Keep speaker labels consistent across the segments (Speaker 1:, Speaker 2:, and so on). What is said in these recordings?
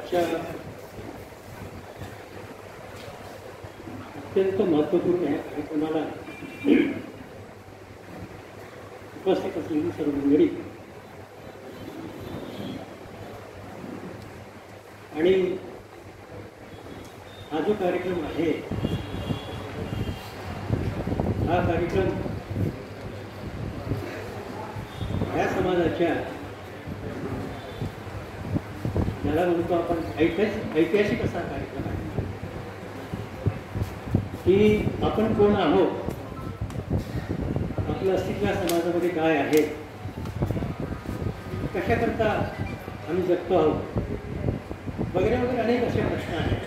Speaker 1: आजच्या अत्यंत महत्त्वपूर्ण या कार्यक्रमाला उपस्थित असलेली सर्व मंडळी आणि हा जो कार्यक्रम आहे हा कार्यक्रम या समाजाच्या ज्याला म्हणतो आपण ऐतिहासिक असा कार्यक्रम आहे की आपण कोण आहोत, आपलं अस्तित्व समाजामध्ये काय आहे, कशाकरता आम्ही जगतो आहोत वगैरे वगैरे अनेक असे प्रश्न आहेत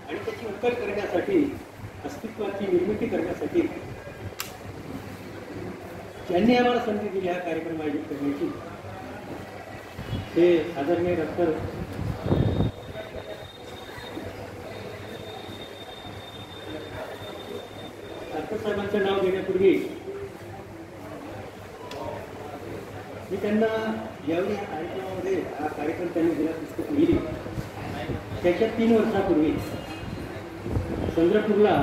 Speaker 1: आणि त्याची उत्तर करण्यासाठी अस्तित्वाची निर्मिती करण्यासाठी ज्यांनी आम्हाला संधी दिली हा कार्यक्रम आयोजित करण्याची ते आदरणीय डॉक्टर साहेबांचं नाव घेण्यापूर्वी मी त्यांना यावेळी या कार्यक्रमामध्ये हा कार्यक्रम त्यांनी दिला पुस्तक लिहिली त्याच्या 3 वर्षापूर्वी चंद्रपूरला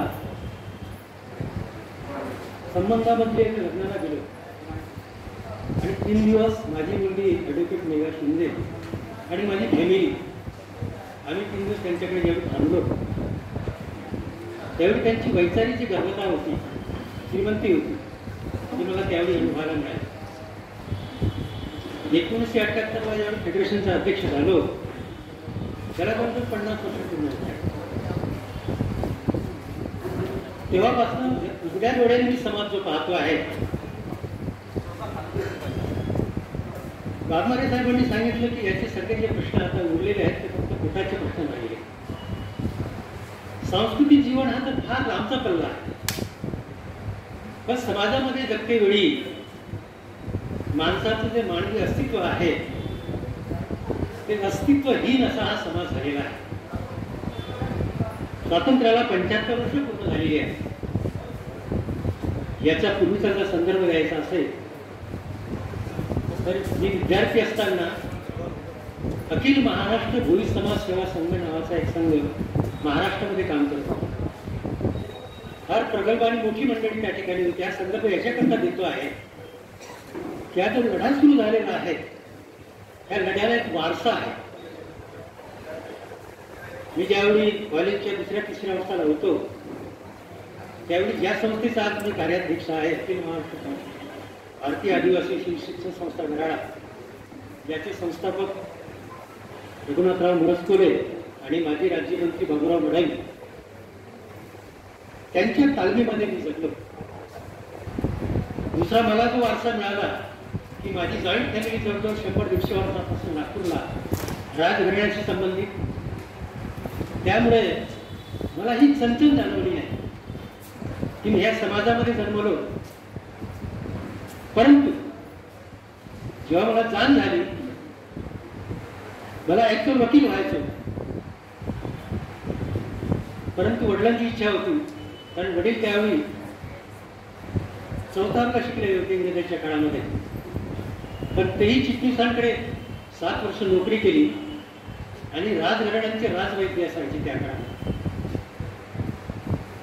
Speaker 1: संबंधामध्ये लग्नाला गेलो आणि 3 दिवस माझी मुलगी ॲडव्होकेट मेघा शिंदे आणि माझी फॅमिली आम्ही 3 दिवस त्यांच्याकडे जेव्हा थांबलो त्यावेळी त्यांची वैचारिक गर्भता होती, श्रीमंती होती ती मला त्यावेळी अनुभवायला मिळाली. 1978ला ज्यावेळी फेडरेशनचा अध्यक्ष झालो त्याला पण 50 वर्ष पूर्ण होते. तेव्हापासून उघड्या डोळ्याने मी समाज जो पाहतो आहे, वाघमारे साहेबांनी सांगितलं की याचे सगळे जे प्रश्न आता उरलेले आहेत ते फक्त पोटाचे प्रश्न नाही. सांस्कृतिक जीवन हा तर फार लांबचा पल्ला आहे, पण समाजामध्ये जगते वेळी माणसाचं जे मानवी अस्तित्व आहे ते अस्तित्वहीन असा हा समाज झालेला आहे. स्वातंत्र्याला 75 वर्ष पूर्ण झालेली आहे. याचा पूर्वीचा जर संदर्भ द्यायचा असेल तर मी विद्यार्थी असताना अखिल महाराष्ट्र भोई समाज सेवा संघ नावाचा एक संघ महाराष्ट्रामध्ये काम करत होता. फार प्रगल्भ आणि मोठी मंडळी त्या ठिकाणी होती. हा संदर्भ याच्याकरता देतो आहे की हा जो लढा सुरू झालेला आहे त्या लढ्याला एक वारसा आहे. मी ज्यावेळी कॉलेजच्या 2ऱ्या-3ऱ्या वर्षाला होतो त्यावेळी ज्या संस्थेचा आज मी कार्याध्यक्ष आहे अखिल महाराष्ट्र भारतीय आदिवासी शिक्षण संस्था गराडा, ज्याचे संस्थापक रघुनाथराव मुरस्कोले आणि माजी राज्यमंत्री बाबूराव मडाई त्यांच्या तालमीमध्ये मी जगलो. दुसरा मला जो वारसा मिळाला की माझी जॉईंट फॅमिली जवळजवळ 100-150 वर्षापासून नागपूरला राजघराण्याशी संबंधित, त्यामुळे मला ही चणचण जाणवली नाही की मी ह्या समाजामध्ये जन्मलो. परंतु जेव्हा मला जाण झाली मला ऍक्च्युअल वकील व्हायचं, परंतु वडिलांची इच्छा होती कारण वडील त्यावेळी 4th शिकलेले होते इंग्रजांच्या काळामध्ये, पण तेही चिटणीसांकडे 7 वर्ष नोकरी केली आणि राजघराण्यांचे राजवैद्य असायचे त्या काळात.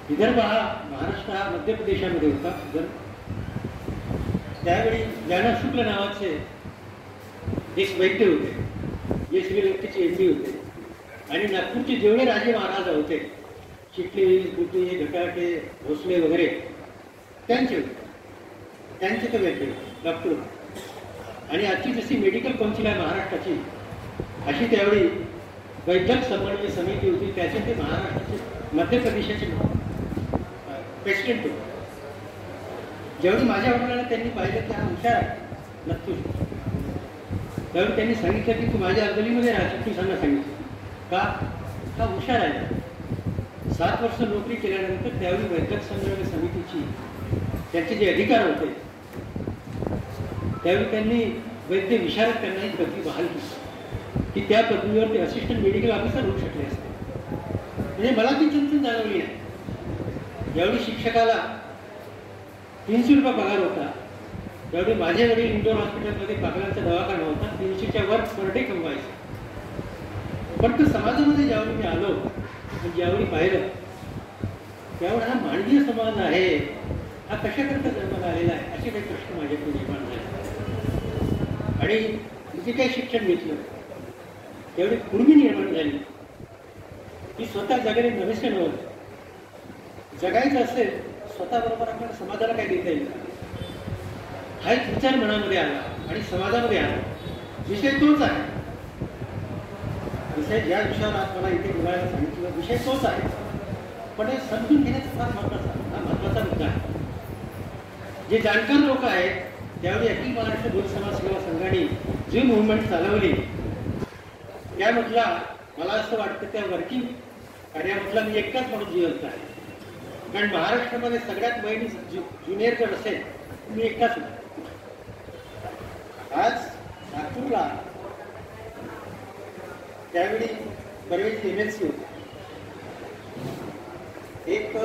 Speaker 1: विदर्भ हा महाराष्ट्र हा मध्य प्रदेशामध्ये होता. त्यावेळी ज्ञाना शुक्ल नावाचे एक वैद्य होते, जे श्रीलंकेचे एमडी होते आणि नागपूरचे जेवढे राजे महाराज होते चिटणीस, बुटी, घटाटे, भोसले वगैरे त्यांचे ते वैद्य डॉक्टर. आणि आजची जशी मेडिकल काउन्सिल आहे महाराष्ट्राची अशी त्यावेळी वैद्यक समन्वय समिती होती, त्याचे ते महाराष्ट्राचे मध्य प्रदेशाचे प्रेसिडेंट होते. ज्यावेळी माझ्या वडिलांना त्यांनी पाहिलं की हा हुशार आहे नक्की, त्यावेळी त्यांनी सांगितलं की तू माझ्या गलीमध्ये राहा. चिटणीसांना सांगितलं का हा हुशार आहे. 7 वर्ष नोकरी केल्यानंतर त्यावेळी वैद्यक समन्वय समितीची त्यांचे जे अधिकार होते त्यावेळी त्यांनी वैद्य विशारद त्यांना एक पदवी बहाल केली की त्या पदवीवर ते असिस्टंट मेडिकल ऑफिसर होऊ शकले असते. म्हणजे मला ती चिंतन जाणवली नाही. ज्यावेळी शिक्षकाला 300 रुपये पगार होता त्यावेळी माझे वडील इंदोर हॉस्पिटलमध्ये पागलांचा दवाखाना होता, 300च्या वर पर डे कमवायचे. पण तो समाजामध्ये ज्यावेळी मी आलो आणि ज्यावेळी पाहिलं त्यावेळी हा मानवीय समाज आहे, हा कशाकरता जन्माला आलेला आहे असे काही प्रश्न माझ्याकडे निर्माण झाले. आणि जे काही शिक्षण घेतलं त्यावेळी पूर्वी निर्माण झाली की स्वतः जगाने नवेसे नव्हतं. जगायचं असेल स्वतःबरोबर आपल्याला समाजाला काय देता येईल हा एक विचार मनामध्ये आला आणि समाजामध्ये आला. विषय तोच आहे, विषय ज्या विषयावर आज मला इथे बोलायला सांगितलं विषय तोच आहे, पण हे समजून घेण्याचा फार महत्वाचा मुद्दा आहे. जे जाणकार लोक आहेत त्यावेळी अखिल महाराष्ट्र भूत समाज सेवा संघाने जी मुवमेंट चालवली त्यामधला मला असं वाटतं त्या वर्किंग कार्यामधला मी एकटाच माणूस जिवंत आहे. कारण महाराष्ट्रामध्ये सगळ्यात वयीन ज्युनियर जर असेल मी एकटाच होतो. आज नागपूरला त्यावेळी बरेच MLC होते. एक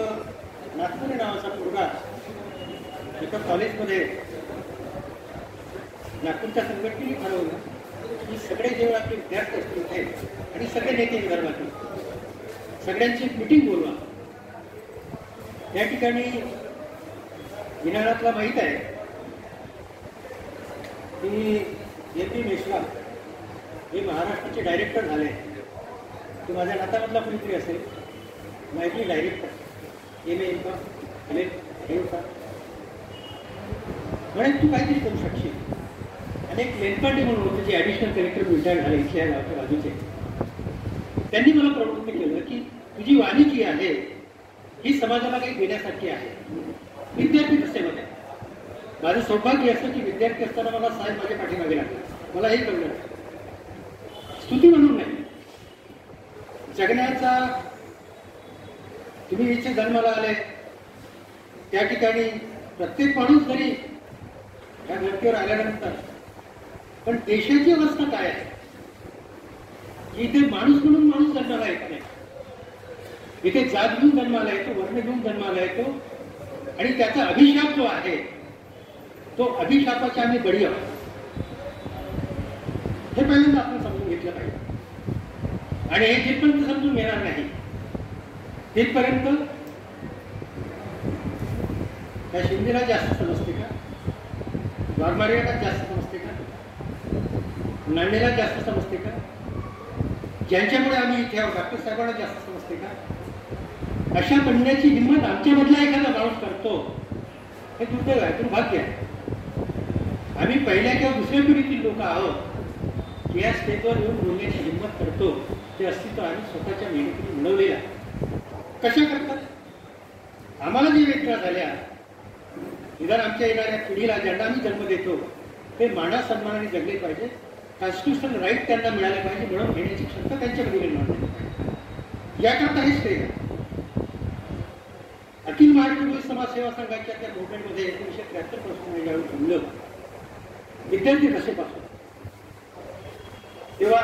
Speaker 1: नागपूर नावाचा पोरगा एका कॉलेजमध्ये नागपूरच्या संघटनेने ठरवलं की सगळे जेव्हा आपले विद्यार्थी असतील ते आणि सगळे नेते विदर्भातील सगळ्यांची एक मिटिंग बोलवा. त्या ठिकाणी विनाळातला माहीत आहे की MP मेश्राम हे महाराष्ट्राचे डायरेक्टर झाले. तो माझ्या नातामधला कोणीतरी असेल, माहिती डायरेक्टर MA हे होता. म्हणे तू काहीतरी करू शकशील. आणि एक लेनपांडे म्हणून होते जे ॲडिशनल कलेक्टर रिटायर झाले इथल्या गावच्या बाजूचे. त्यांनी मला प्रवृत्त केलं की तुझी वाणी जी आहे ही समाजाला काही देण्यासारखी आहे. विद्यार्थी दशेमध्ये माझं सौभाग्य असं की विद्यार्थी असताना मला साहेब माझ्या पाठीमागे लागले. मला हे कळलं स्तुती म्हणून नाही, जगण्याचा तुम्ही इथे जन्माला आले त्या ठिकाणी प्रत्येक माणूस जरी या धर्तीवर आल्यानंतर पण देशाची अवस्था काय आहे की इथे माणूस म्हणून माणूस जन्माला येत नाही. इथे जात घेऊन जन्माला येतो, वर्ण घेऊन जन्माला येतो आणि त्याचा अभिशाप जो आहे तो अभिशापाच्या आम्ही बळी आहोत. हे पहिल्यांदा आपण समजून घेतलं पाहिजे. आणि हे जिथपर्यंत समजून घेणार नाही तिथपर्यंत त्या शिंदेला जास्त समजते का, वाघमारेला जास्त समजते का, नांदेला जास्त समजते का, ज्यांच्यामुळे आम्ही इथे आहोत डॉक्टर साहेबांना जास्त समजते का? अशा बनण्याची हिंमत आमच्यामधला एखादा माणूस करतो हे दुर्दैव आहे, दुर्भाग्य आहे. आम्ही पहिल्या किंवा दुसऱ्या पिढीतील लोक आहोत की या स्टेजवर येऊन बोलण्याची हिंमत करतो. ते अस्तित्व आम्ही स्वतःच्या मेहनतीने मिळवलेलं आहे. कशा करतात? आम्हाला जे वेदना झाल्या निदान आमच्या येणाऱ्या पिढीला ज्यांना आम्ही जन्म देतो ते माना सन्मानाने जगले पाहिजे. कॉन्स्टिट्युशनल राईट त्यांना मिळाले पाहिजे, मिळवून घेण्याची क्षमता त्यांच्यामध्ये निर्माण झाली पाहिजे. याकरता हे स्टेज आहे. अखिल महाराष्ट्र भूत समाज सेवा संघाच्या त्या मुवमेंटमध्ये 1973 पासून ज्यावेळी जमलं विद्यार्थी दशेपासून तेव्हा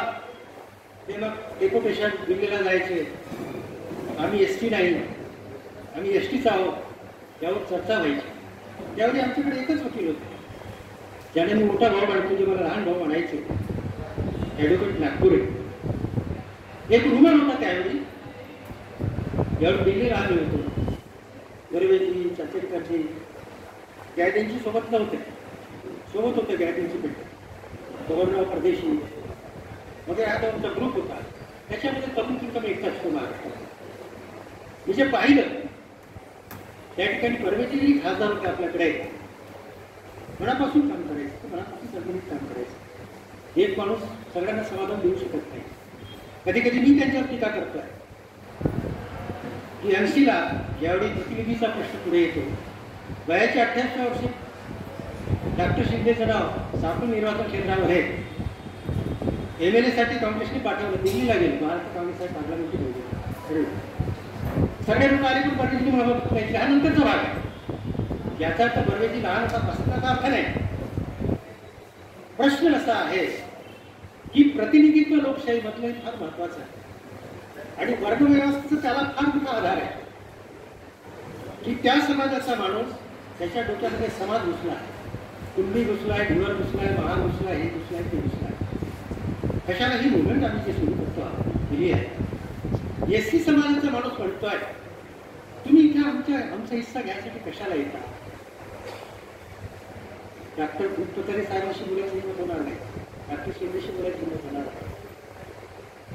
Speaker 1: ते मग एकोपेशा दिल्लीला जायचे. आम्ही ST नाही, आम्ही STच आहोत यावर चर्चा व्हायची. त्यावेळी आमच्याकडे एकच वकील होते ज्याने मी मोठा भाऊ मानतो, जे मला लहान भाऊ म्हणायचे, ॲडव्होकेट नागपुरे. एक रुमर होता त्यावेळी ज्यावेळी दिल्लीला आम्ही होतो. गरवेजी चाचेकरजी गॅयदेंची सोबत नव्हते, सोबत होते गॅयदेंची पेट गव्हर्नर परदेशी वगैरे हा आमचा ग्रुप होता. त्याच्यामध्ये कमी कमी एकटाच तो महाराष्ट्रात मी जे पाहिलं त्या ठिकाणी परवेजी खासदार होते आपल्याकडे. मनापासून काम करायचं, मनापासून सरकारीत काम करायचं. एक माणूस सगळ्यांना समाधान देऊ शकत नाही. कधी कधी मी त्यांच्यावर टीका करतोय की MCला ज्यावेळी प्रतिनिधीचा प्रश्न पुढे येतो वयाच्या 28व्या वर्षी डॉक्टर शिंदेचं नाव साकूर निर्वाचन केंद्रामध्ये MLA साठी काँग्रेसने पाठवलं. दिल्लीला गेले, महाराष्ट्र काँग्रेससाठी पार्लमेंटची बोलले. सगळे लोक आले पण परवेजी मला नाही. हा नंतरचा भाग आहे. याचा अर्थ परवेजी लहान होता असण्याचा अर्थ नाही. प्रश्न असा आहे की प्रतिनिधित्व लोकशाहीमधलं फार महत्वाचं आहे आणि वर्गव्यवस्थेचा त्याला फार मोठा आधार आहे की त्या समाजाचा माणूस त्याच्या डोक्यामध्ये समाज घुसला आहे, कुंडी घुसलाय, ढिवर घुसलाय, महार घुसलाय, हे घुसलाय, ते घुसलाय. कशाला ही मुवमेंट आम्ही जे सुरू करतो आहोत दिली आहे. एससी समाजाचा माणूस म्हणतोय तुम्ही इथे आमचा हिस्सा घ्यायसाठी कशाला येता? डॉक्टर भूतपतारे साहेबांशी बोलायची हिंमत होणार नाही, डॉक्टर शिंदेशी बोलायची हिंमत होणार नाही.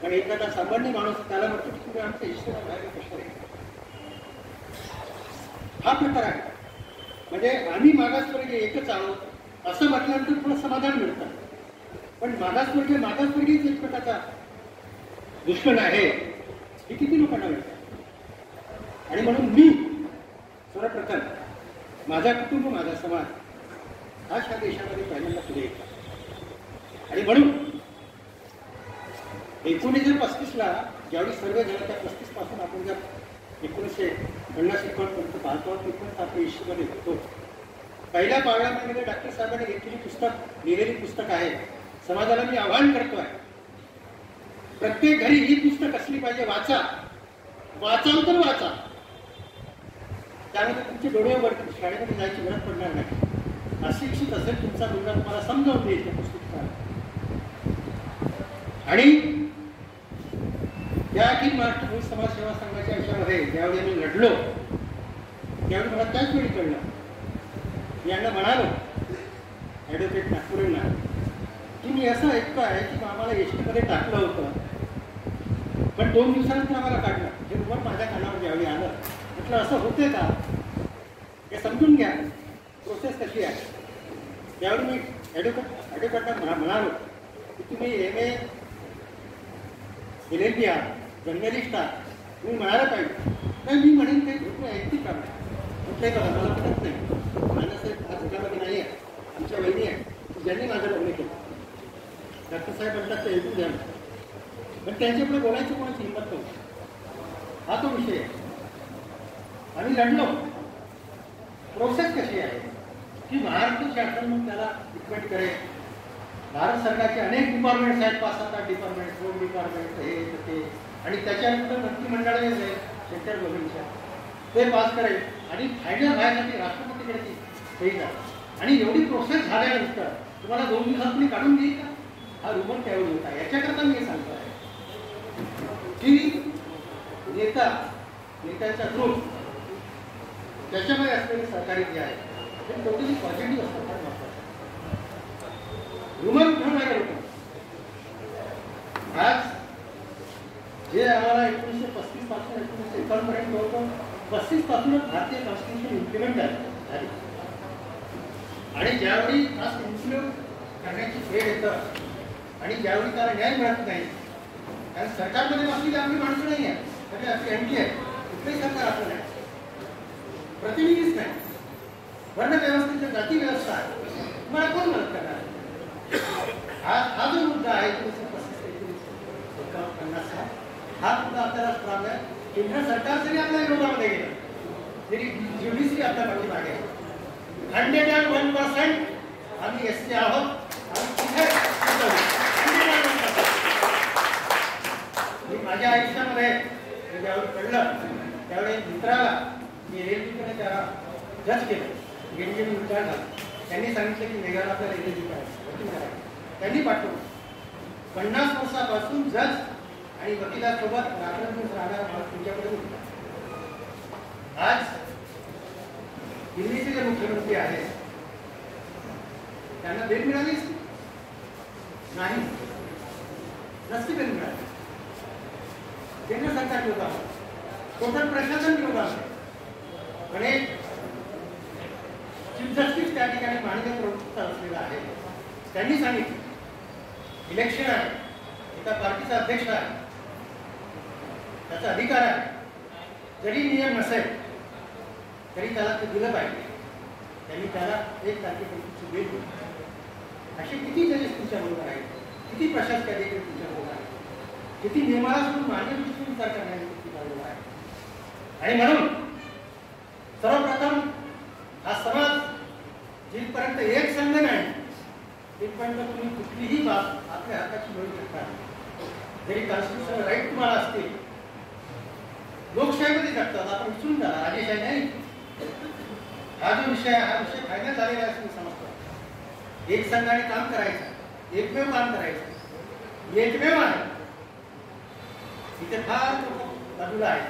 Speaker 1: कारण एखादा सामान्य माणूस त्याला म्हणतो की तुम्ही आमच्या हिस्सा बाहेर कशाला येता? हा प्रकार आहे. म्हणजे आम्ही मागासवर्गीय एकच आहोत असं म्हटल्यानंतर थोडं समाधान मिळतं. पण मागासवर्गीयच एक प्रकारचा दुश्मन आहे हे किती लोकांना मिळतं. आणि म्हणून मी सर्वप्रथम माझा कुटुंब, माझा समाज हा ह्या देशामध्ये पहिल्यांदा पुढे येतो. आणि म्हणून 1935ला ज्यावेळी सर्व झालं त्या 35 पासून आपण जर 1950-51 पर्यंत पाहतो तिथपर्यंत आपल्या हिशोबाने होतो. पहिल्या पावलामध्ये डॉक्टर साहेबांनी घेतलेली लिहिलेली पुस्तक आहे. समाजाला मी आवाहन करतोय प्रत्येक घरी ही पुस्तक असली पाहिजे. वाचाल तर वाचा. त्यानंतर तुमचे डोळे वरती शाळेमध्ये जायची गरज पडणार नाही. अशिक्षित असेल तुमचा मुलगा तुम्हाला समजावून देईल त्या पुस्तकाला. आणि या अखिल महाराष्ट्र मूळ समाज सेवा संघाच्या विषयामध्ये ज्यावेळी आम्ही लढलो त्यावेळी मला त्याच वेळी कळलं. मी यांना म्हणालो ॲडव्होकेट नागपूरेंना की मी असं ऐकतो आहे की आम्हाला एसटीमध्ये टाकलं होतं पण 2 दिवसानंतर आम्हाला काढलं. हे रुमर माझ्या कानावर ज्यावेळी आलं म्हटलं असं होते का हे समजून घ्या, प्रोसेस कशी आहे. त्यावेळी मी ॲडव्होकेटला म्हणालो की तुम्ही MA LLB आहात, जर्नलिस्ट आहात, तुम्ही म्हणायला पाहिजे. नाही मी म्हणेन ते तुम्ही ऐकतील का म्हटलंय का मला पटत नाही. नानासाहेब आज जगामध्ये नाही आहे, आमच्या वहिनी आहे ज्यांनी माझं लग्न केलं. डॉक्टर साहेब म्हणतात ते ऐकून द्या पण त्यांच्यापुढे बोलायची कोणाची हिंमत नव्हती. हा तो विषय आहे. आम्ही लढलो. प्रोसेस कशी आहे की महाराष्ट्र शासन मग त्याला ट्रीटमेंट करेल. भारत सरकारचे अनेक डिपार्टमेंट्स आहेत, 5-7 डिपार्टमेंट, होम डिपार्टमेंट, हे ते. आणि त्याच्यानंतर मंत्रिमंडळाने सेंट्रल गव्हर्नमेंटच्या ते पास करेल आणि फायनल व्हायसाठी राष्ट्रपतीकडे ती सही झाली. आणि एवढी प्रोसेस झाल्यानंतर तुम्हाला 2 दिवसात तुम्ही काढून देईल का? हा रुमर त्यावेळी होता. याच्याकरता मी सांगतो आहे की नेत्यांचा ग्रुप त्याच्यामध्ये असलेले सहकारी जे आहे ते टोटली पॉझिटिव्ह असतं. फार महत्वाचं रुमर उठवणारे लोक आज जे आम्हाला 1935 पासून 1951 पर्यंत होतं, 35 पासूनच भारतीय कॉन्स्टिट्यूशन इम्प्लिमेंट झाली. आणि ज्यावेळी आज इन्फ्लुएन्स करण्याची वेळ येतं आणि ज्यावेळी त्याला न्याय मिळत नाही कारण सरकारमध्ये आपली आपली माणसं नाही आहे, म्हणजे आपली एमटी आहे, कुठलंही सरकार आपलं नाही, प्रतिनिधीच नाही, वर्ण व्यवस्थेची जाती व्यवस्था आहे, तुम्हाला कोण मदत करणार? हा जो मुद्दा आहे 1950 हा मुद्दा आपल्याला स्ट्रॉंग आहे. केंद्र सरकार जरी आपल्या विरोधामध्ये गेलं तरी ज्युडिशरी आपल्या पाठीमागे आहे. 101% आम्ही एसटी आहोत. माझ्या आयुष्यामध्ये ज्यावेळी कळलं त्यावेळी मित्राला मी रेल्वेकडे त्याला जज केलं. गेंजीने विचार झाला. त्यांनी सांगितलं की वेगाला आपल्याला रेल्वे करायचं, त्यांनी पाठवलं. 50 वर्षापासून जज आणि वकिलासोबत रात्रंदिवस राहणारा माणूस तुमच्याकडे होता. आज दिल्लीचे जे मुख्यमंत्री आहेत त्यांना बेल मिळालीच नाही, नसती बेल मिळाली. केंद्र सरकार विरोधात, टोटल प्रशासन विरोधात. आणि चीफ जस्टिस त्या ठिकाणी माननीय प्रवृत्त असलेला आहे. त्यांनी सांगितलं इलेक्शन आहे, एका पार्टीचा अध्यक्ष आहे, त्याचा अधिकार आहे, जरी नियम नसेल तरी त्याला ते दिलं पाहिजे. त्यांनी त्याला 1 तारखेपर्यंतची वेळ दिली. असे किती जजेस तुमच्या बरोबर आहेत, किती प्रशासक अधिकारी तुमच्या बरोबर आहेत, किती नियमाला सोडून मान्य दृष्टीने विचार करणारे व्यक्ती बरोबर आहे. आणि म्हणून सर्वप्रथम हा समाज जिथपर्यंत एक संघ नाही तिथपर्यंत तुम्ही कुठलीही बाब आपल्या हाताची मिळू शकता. जरी कॉन्स्टिट्यूशनल राईट तुम्हाला असतील, लोकशाहीमध्ये जगतात, आपण विसरून जा, राजेशाही नाही. हा जो विषय आहे हा विषय फायदा झालेला आहे असं मी समजतो. एक संघाने काम करायचं, एकमेव काम करायचं, एकमेव आहे. इथे फार बाजूला आहे,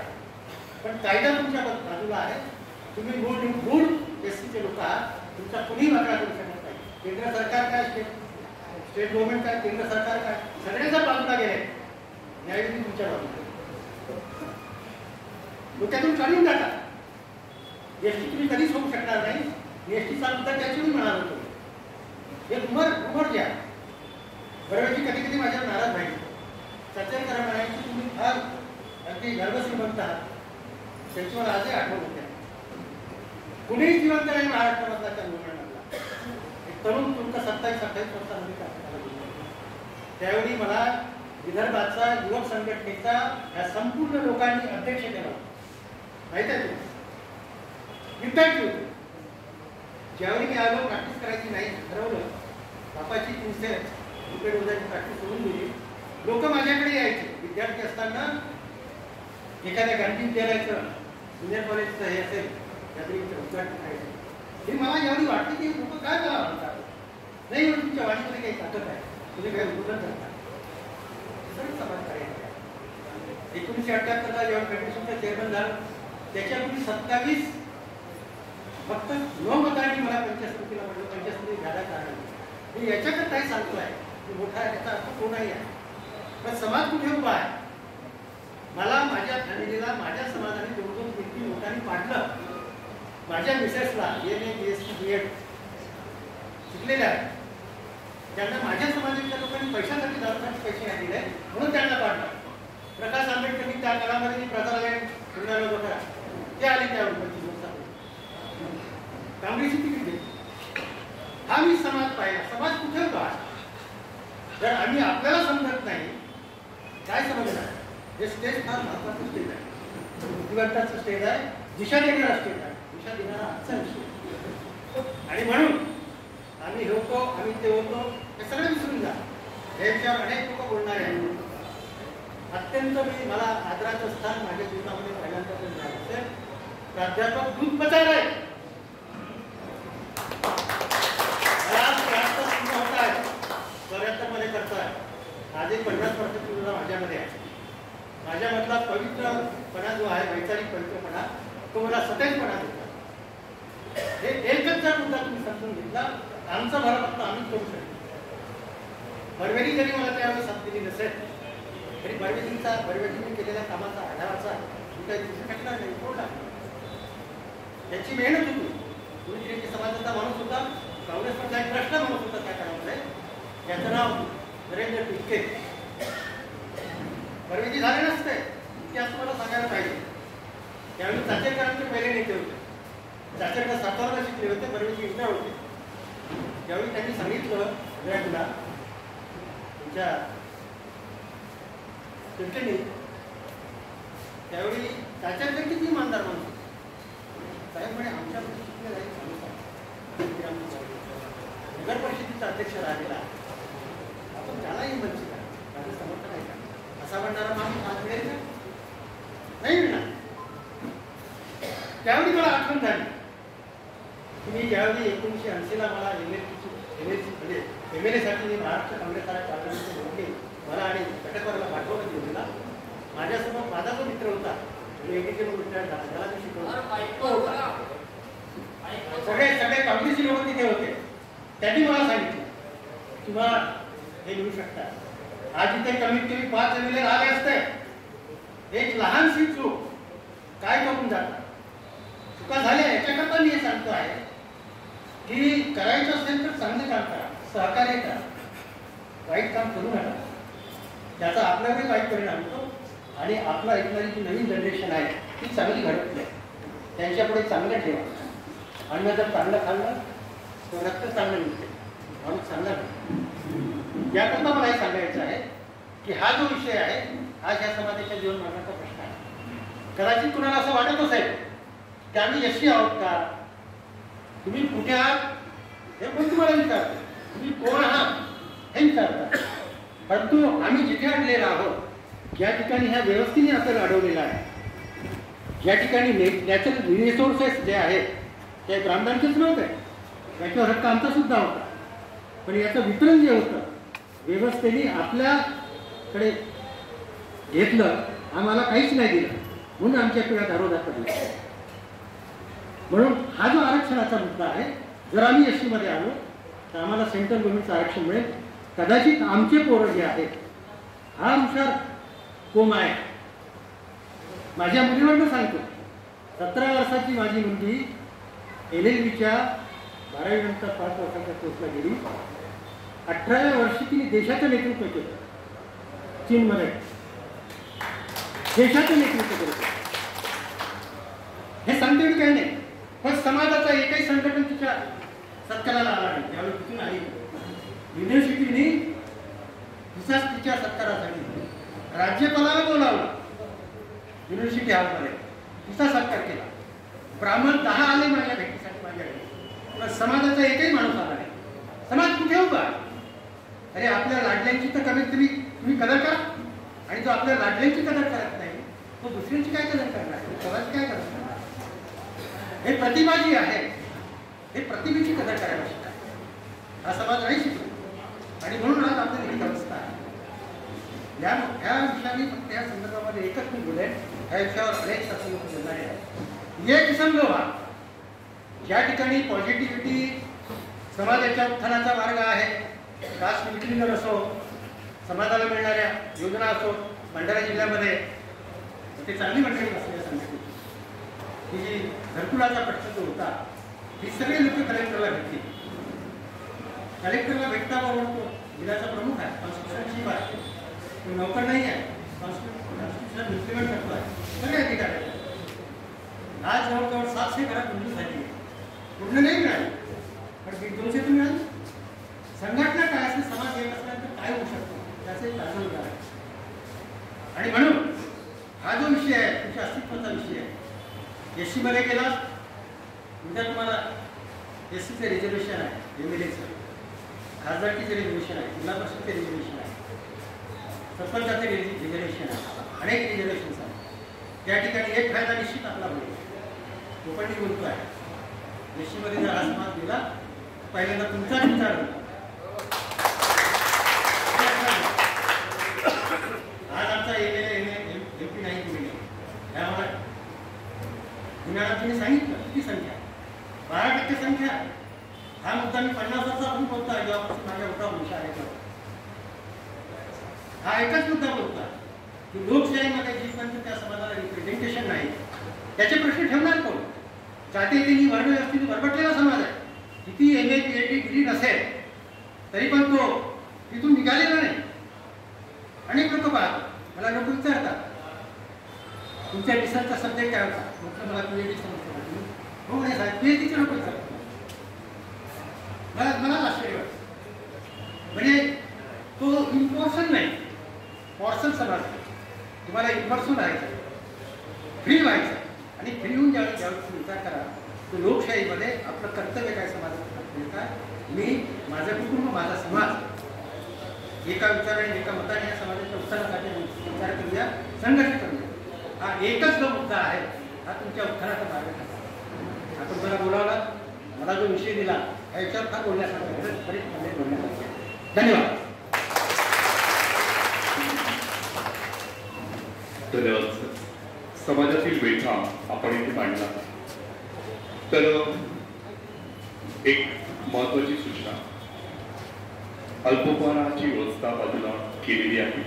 Speaker 1: पण कायदा तुमच्या बाजूला आहे. तुम्ही मूळ एससीचे लोक आहात, तुमचा कुणीही वाकडा करू शकत नाही. केंद्र सरकार काय, स्टेट गव्हर्नमेंट काय, केंद्र सरकार काय, सगळ्यांच्या बाजूला गेले. न्यायविधी तुमच्या बाजूला डोक्यातून काढून टाका. एसटी तुम्ही कधीच होऊ शकणार नाही. एसटीचा मुद्दा त्याच्यावर म्हणाल होतो. एक उमर घ्या. बरोबरची कधी कधी माझ्यावर नाराज व्हायची. सत्य करा म्हणायची तुम्ही फार अगदी गर्भश्री बघता. त्यांची मला आजही आठवण होत्या. कुणीही जिवंत नाही महाराष्ट्रामधला त्या मुवमेंटमधला. एक तरुण तुमचा 27-28 वर्षांमध्ये टाकण्याला गेला. त्यावेळी मला विदर्भाचा युवक संघटनेचा या संपूर्ण लोकांनी अध्यक्ष केला. माहित आहे तुम्ही विद्यार्थी होते. ज्यावेळी मी आलो प्रॅक्टिस करायची नाही ठरवलं, बापाची 300 रुपये रोजाची प्रॅक्टिस सोडून दिली. लोक माझ्याकडे यायचे. विद्यार्थी असताना एखाद्या गांधी विद्यालयाचं ज्युनियर कॉलेजचं हे असेल त्यातरी उद्घाटन करायचं. हे मला यावेळी वाटतं की लोक काय मला म्हणतात, नाही म्हणून तुमच्या वाणीमध्ये काही ताकद आहे, तुम्ही काही उद्घाटन करता. समाज करायचं. 1978ला जेव्हा फेडरेशनचा चेअरमन झाला, त्याच्यापूर्वी 27 फक्त 9 मतांनी मला पंचस्मृतीला म्हणलं. पंचस्मृती घ्यायला कारण मी याच्याकडे काही सांगतो आहे की मोठा याचा अर्थ कोणाही आहे, पण समाज कुठे उभा आहे. मला माझ्या फॅमिलीला माझ्या समाजाने 2-3 लोकांनी पाडलं. माझ्या मिसेसला MA BSc B.Ed शिकलेल्या आहेत. त्यांना माझ्या समाजाच्या लोकांनी पैशासाठी दारूसाठी पैसे नाही दिले म्हणून त्यांना पाडलं. प्रकाश आंबेडकरांनी त्या काळामध्ये प्रजालय फिरणारा होता, ते आले त्यावर काँग्रेसची तिकीट दिली. हा मी समाज पाहिला. समाज कुठे उभा? जर आम्ही आपल्याला समजत नाही काय समजणार. हे स्टेज फार महत्वाचं स्टेज आहे. बुद्धिवंताचं स्टेज आहे, दिशा देणारा स्टेज आहे, दिशा देणारा आजचा विषय. आणि म्हणून आम्ही होतो, आम्ही ते होतो, हे सगळं विसरून जा. याच्यावर अनेक लोक बोलणारे आहेत. अत्यंत मला आदराचं स्थान माझ्या जीवनामध्ये पहिल्यांदा मिळालं असेल. प्राध्यापक दूध बचार आहे. मध्ये करताय. आज एक 50 वर्षापूर्वी माझ्यामध्ये आहे. माझ्यामधला पवित्रपणा जो आहे, वैचारिक पवित्रपणा, तो मला सदैवपणा देतो. हे एकच जर मुद्दा तुम्ही समजून घेतला, आमचा भरा फक्त आम्हीच करू शकतो. बर्वेली जरी मला त्यावेळी साथ दिली नसेल तरी बर्वेलींनी केलेल्या कामाचा आढावाचा मी काही दिवशी टाकणार नाही, तोडला. त्याची मेहनत होती. कुणीतरी समाजाचा माणूस होता, काँग्रेसमधला एक प्रश्न माणूस होता त्या काळामध्ये. याचं नाव नरेंद्र टिटके. बर्वेजी झाले नसते ते असं मला सांगायला पाहिजे. त्यावेळी चाचेकरांचे पहिले नेते होते. चाचेकर साताराला शिकले होते, बर्वेजी इंद्रा होते. त्यावेळी त्यांनी सांगितलं विराटला तुमच्या टिटकेने, त्यावेळी चाचेकर किती इमानदार माणूस साहेब म्हणे आमच्याकडे शिकले जाईल माणूस आहे. नगर परिषदेचा अध्यक्ष राहिलेला आपण त्यालाही म्हणू का माझं समर्थन आहे का असा म्हणणारा माणूस आज मिळेल का? नाही मिळणार. त्यावेळी मला आठवण झाली की मी ज्यावेळी 1980ला मला MLA साठी महाराष्ट्र काँग्रेसला चालवले, मला आणि कटकवरला पाठवलं दिलेला. माझ्यासमोर माझा जो मित्र होता रिटायर्ड झाला, त्याला मी शिकवलं. सगळे काँग्रेसी लोक तिथे होते. त्यांनी मला सांगितलं तुम्हाला हे मिळू शकतात. आज इथे कमीत कमी 5 MLA आले असते. एक लहानशी चूक काय करून जातात, चुका झाल्या. याच्याकरता मी हे सांगतो आहे की करायचं असेल तर चांगलं काम करा, सहकार्य करा, वाईट काम करू नका. त्याचा आपल्यावरही वाईट परिणाम होतो आणि आपला ऐकणारी जी नवीन जनरेशन आहे ती चांगली घडत नाही. त्यांच्यापुढे चांगलं ठेवा. अन्न जर चांगलं खाल्लं तर रक्त चांगलं मिळते, माणूस चांगला मिळतो. याकरता मला हे सांगायचं आहे की हा जो विषय आहे हा ह्या समाजाच्या जीवन मार्गाचा प्रश्न आहे. कदाचित कुणाला असं वाटत असेल की आम्ही यशी आहोत का, तुम्ही कुठे आहात हे पण तुम्हाला विचारतो, तुम्ही कोण आहात हे विचारता. परंतु आम्ही जिथे अडलेलो आहोत या ठिकाणी ह्या व्यवस्थेने आपल्याला अडवलेला आहे. या ठिकाणी नॅचरल रिसोर्सेस जे आहेत ते ब्राह्मणांचेच नव्हते, याच्यावर हक्क आमचा सुद्धा होता. पण याचं वितरण जे होतं व्यवस्थेने आपल्याकडे घेतलं आम्हाला काहीच नाही दिलं म्हणून आमच्या पिढ्या दारोदार पडल्या. म्हणून हा जो आरक्षणाचा मुद्दा आहे, जर आम्ही एस मध्ये आलो तर आम्हाला सेंट्रल गव्हर्नमेंटचं आरक्षण मिळेल. कदाचित आमचे पोरं जे आहेत, हा हुशार कोम आहे. माझ्या मुलीवरनं सांगतो, 17 वर्षाची माझी मुलगी LLBच्या 12वी नंतर 5 वर्षाच्या कोर्सला गेली. 18व्या वर्षी तिने देशाचं नेतृत्व केलं. चीनमध्ये देशाचं नेतृत्व केलं. हे सांगते मी काही नाही, पण समाजाचा एकही संघटन तिच्या सत्काराला आला नाही. त्यावेळी तिथून आली युनिव्हर्सिटीने तिच्या सत्कारासाठी राज्यपालाला बोलावलं. युनिव्हर्सिटी हॉलमध्ये तिचा सत्कार केला. ब्राह्मण 10 आले माझ्या भेटीसाठी माझ्याकडे, पण समाजाचा एकही माणूस आला नाही. समाज कुठे उभा? अरे आपल्या लाडल्यांची तर कमीत कमी तुम्ही कदर करा. आणि जो आपल्या लाडल्यांची कदर करत नाही तो दुसऱ्यांची काय कदर करणार? समाज काय कदर करणार? हे प्रतिभा जी आहे, हे प्रतिभेची कदर करायला शिका. हा समाज नाही शिकतो आणि म्हणून आज आपल्याला ही अवस्था आहे. ह्या विषयाने फक्त या संदर्भामध्ये एकच मी बोलेन, ह्या विषयावर अनेक लोक बोलणारे आहेत. एक संघ व्हा. ज्या ठिकाणी पॉझिटिव्हिटी समाजाच्या उत्थानाचा मार्ग आहे, कास्ट विक्लिनर असो, समाजाला मिळणाऱ्या योजना असो, भंडारा जिल्ह्यामध्ये ते चांगली मंडळी असलेल्या संघटनेची ही जी घरकुलाचा प्रश्न जो होता, ही सगळे लोक कलेक्टरला भेटली. कलेक्टरला भेटताबरोबर तो जिल्ह्याचा प्रमुख आहे, कॉन्स्टिट्युशनची आहे, तो नोकर नाही आहे, कॉन्स्टिट्युशन इम्प्लिमेंट करतो आहे, सगळे अधिकारी. आज जवळजवळ 700 घरात मंजूर झाली. पूर्ण नाही मिळाली, पण 100-200 तर मिळाली. संघटना काय असते, समाज एक असल्यानंतर काय होऊ शकतो त्याचे एक दाखल आहे. आणि म्हणून हा जो विषय आहे, तुमच्या अस्तित्वाचा विषय आहे. SC मध्ये गेला उद्या तुम्हाला SCचे रिझर्वेशन आहे, MLAचं, खासदारकीचे रिझर्वेशन आहे, जिल्हा परिषदचे रिझर्वेशन आहे, सरपंचाचे रिझर्वेशन आहे, अनेक रिझर्वेशन्स आहेत. त्या ठिकाणी एक फायदा निश्चित आपला होईल. तो पण मी बोलतो आहे, SC मध्ये जर हा समाज गेला पहिल्यांदा तुमचाच विचार होता. आज आमचा MP नाही तुम्ही त्यामुळे पुण्याला तुम्ही सांगितलं किती संख्या, 12% संख्या. हा मुद्दा मी 50 वर्षापासून बोलतोय, जेव्हापासून माझ्या होता विषय आहे. हा एकच मुद्दा बोलतोय की लोकशाहीमध्ये जीपर्यंत त्या समाजाला रिप्रेझेंटेशन नाही त्याचे प्रश्न ठेवणार कोण? जातीयतेने वर्णव्यवस्थेने भरभटलेला समाज आहे. किती MA PhD डिग्री नसेल तरी पण तो तिथून निघालेला नाही. अनेक लोक पाहतात, मला लोक विचारतात तुमच्या रिसर्चचा सब्जेक्ट काय होता? म्हटलं मला PhD समजतो. हो नाही साहेब, PhDचे लोक विचारतात. मला आश्चर्य वाटतं. म्हणजे तो इम्पॉर्सन नाही, पॉर्सन समाज. तुम्हाला इम्पॉर्सन राहायचं, फ्री व्हायचं. आणि फ्री होऊन ज्यावेळी विचार करा तर लोकशाहीमध्ये आपलं कर्तव्य काय, समाजाचं कर्तव्य काय. मी, माझं कुटुंब, माझा समाज एका विचाराने एका मताने या समाजाच्या उत्थानासाठी विचार करूया, संघर्ष करूया. हा एकच जो मुद्दा आहे, हा तुमच्या उत्थानाचा मार्ग आहे. आपण मला बोलावला, मला जो विषय दिला याच्यावर फार बोलण्यासारखं बरेच बोलण्यासारखे. धन्यवाद.
Speaker 2: धन्यवाद. समाजातील वेठा आपण इथे मांडला. तर एक महत्वाची सूचना, अल्पोपहाराची व्यवस्था बाजूला केलेली आहे.